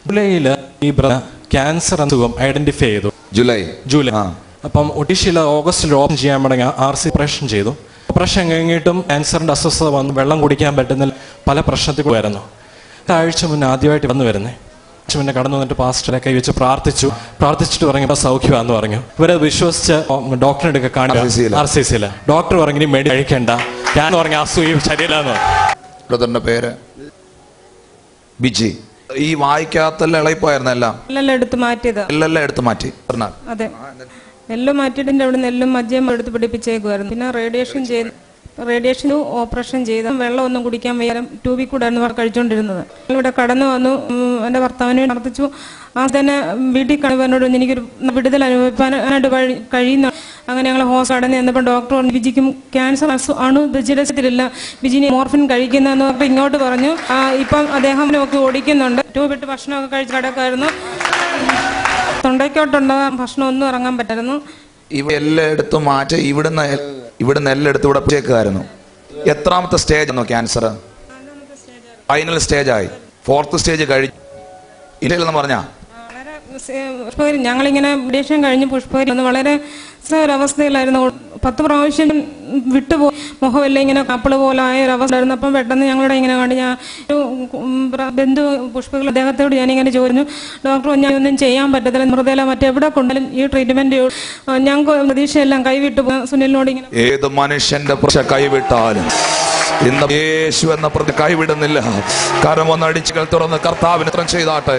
ജൂലൈയിൽ ഈ ക്യാൻസർ അസുഖം ഐഡന്റിഫൈ ചെയ്തു. ജൂലൈ അപ്പം ഒഡീഷയിൽ ഓഗസ്റ്റിൽ ഓപ്പറേഷൻ ചെയ്യാൻ തുടങ്ങി. RC ഓപ്പറേഷൻ ചെയ്തു. ഓപ്പറേഷൻ കഴിഞ്ഞിട്ടും ക്യാൻസറിന്റെ അസ്വസ്ഥത വന്നു. വെള്ളം കുടിക്കാൻ പറ്റുന്ന പല പ്രശ്നത്തിൽ വരുന്നു. ആഴ്ച മുന്നേ ആദ്യമായിട്ട് വന്നു വരുന്നേ. ആഴ്ച മുന്നേ കടന്നു വന്നിട്ട് പാസ്റ്ററെ കൈ വെച്ച് പ്രാർത്ഥിച്ചിട്ട് പറഞ്ഞപ്പോൾ സൗഖ്യമാണെന്ന് പറഞ്ഞു. ഇവരെ വിശ്വസിച്ച് ഡോക്ടറെ അടുക്ക കാണിക്കും. RCCയിൽ ഡോക്ടർ പറഞ്ഞു മെഡി കഴിക്കണ്ട, ഞാൻ പറഞ്ഞ അസുഖം ശരിയല്ലാന്ന്. ബ്രദറിന്റെ പേര് ബിജി. ഈ വായിക്കാത്തല്ല ഇളയിപ്പോയായിരുന്നു. എല്ലാം എടുത്ത് മാറ്റി. അതെ, എല്ലാം മാറ്റിയിട്ട് അവിടെ നെല്ലും മജ്ജയും എടുത്ത് പിടിപ്പിച്ചേക്കുമായിരുന്നു. പിന്നെ റേഡിയേഷനും ഓപ്പറേഷൻ ചെയ്ത് വെള്ളം ഒന്നും കുടിക്കാൻ വയ്യാലും ട്യൂബിൽ കൂടെ ആയിരുന്നു കഴിച്ചുകൊണ്ടിരുന്നത്. ഇവിടെ കടന്നു വന്നു, എൻ്റെ ഭർത്താവിനെ നടത്തിച്ചു. ആ തന്നെ വീട്ടിൽ കഴിവനോട് എനിക്കൊരു വിടുതൽ അനുഭവിക്കാനായിട്ട് കഴിയുന്നു. അങ്ങനെ ഞങ്ങൾ ഹോസ്പിറ്റലിൽ ചെന്നപ്പോൾ ഡോക്ടർ പറഞ്ഞു ബിജിക്കും ക്യാൻസർ ആണ്, ബിജിയില്ല, ബിജിനി മോർഫിൻ കഴിക്കുന്നതെന്ന് പറഞ്ഞിട്ട് ഇങ്ങോട്ട് പറഞ്ഞു. ഇപ്പം അദ്ദേഹം ഒക്കെ ഓടിക്കുന്നുണ്ട്. ട്യൂബിട്ട് ഭക്ഷണമൊക്കെ കഴിച്ച് കിടക്കായിരുന്നു. തൊണ്ടയ്ക്കോട്ടുള്ള ഭക്ഷണം ഒന്നും ഇറങ്ങാൻ പറ്റായിരുന്നു. എല്ലായിടത്തും മാറ്റി ഇവിടുന്ന് എല്ലായിടത്തും ഇവിടെ ചേക്കായിരുന്നു. എത്രാമത്തെ സ്റ്റേജ് ആണോ ക്യാൻസർ? ഫൈനൽ സ്റ്റേജ് ആയി. 4th സ്റ്റേജ് കഴിഞ്ഞു ഇല്ലെന്ന് പറഞ്ഞാ പുഷ്പഗിരി ഞങ്ങളിങ്ങനെ റേഡിയേഷൻ കഴിഞ്ഞ് പുഷ്പഗിരി വളരെ ഒരവസ്ഥയിലായിരുന്നു. 10 പ്രാവശ്യം വിട്ടുപോയി. മുഖമെല്ലാം ഇങ്ങനെ കപ്പിള് പോലെ ആയ ഒരു അവസ്ഥ ആയിരുന്നു. അപ്പം പെട്ടെന്ന് ഞങ്ങളുടെ ഇങ്ങനെ കണ്ട് ഞാൻ ബന്ധു പുഷ്പഗിരി അദ്ദേഹത്തോട് ഞാനിങ്ങനെ ചോദിച്ചു, ഡോക്ടർ ഞാൻ ഒന്നും ചെയ്യാൻ പറ്റത്തില്ല, മൃതയില മറ്റെവിടെ കൊണ്ടാലും ഈ ട്രീറ്റ്മെന്റ് ഞങ്ങൾക്ക് പ്രതീക്ഷയെല്ലാം കൈവിട്ടു. സുനിലിനോട് ഇങ്ങനെ ഏത് മനുഷ്യന്റെ കൈവിട്ടാലും ഇന്ന് യേശു എന്ന കൈവിടുന്നില്ല. കരം ഒന്ന് അടിച്ചുകൾ തുറന്ന് കർത്താവിന് ചെയ്താട്ടെ.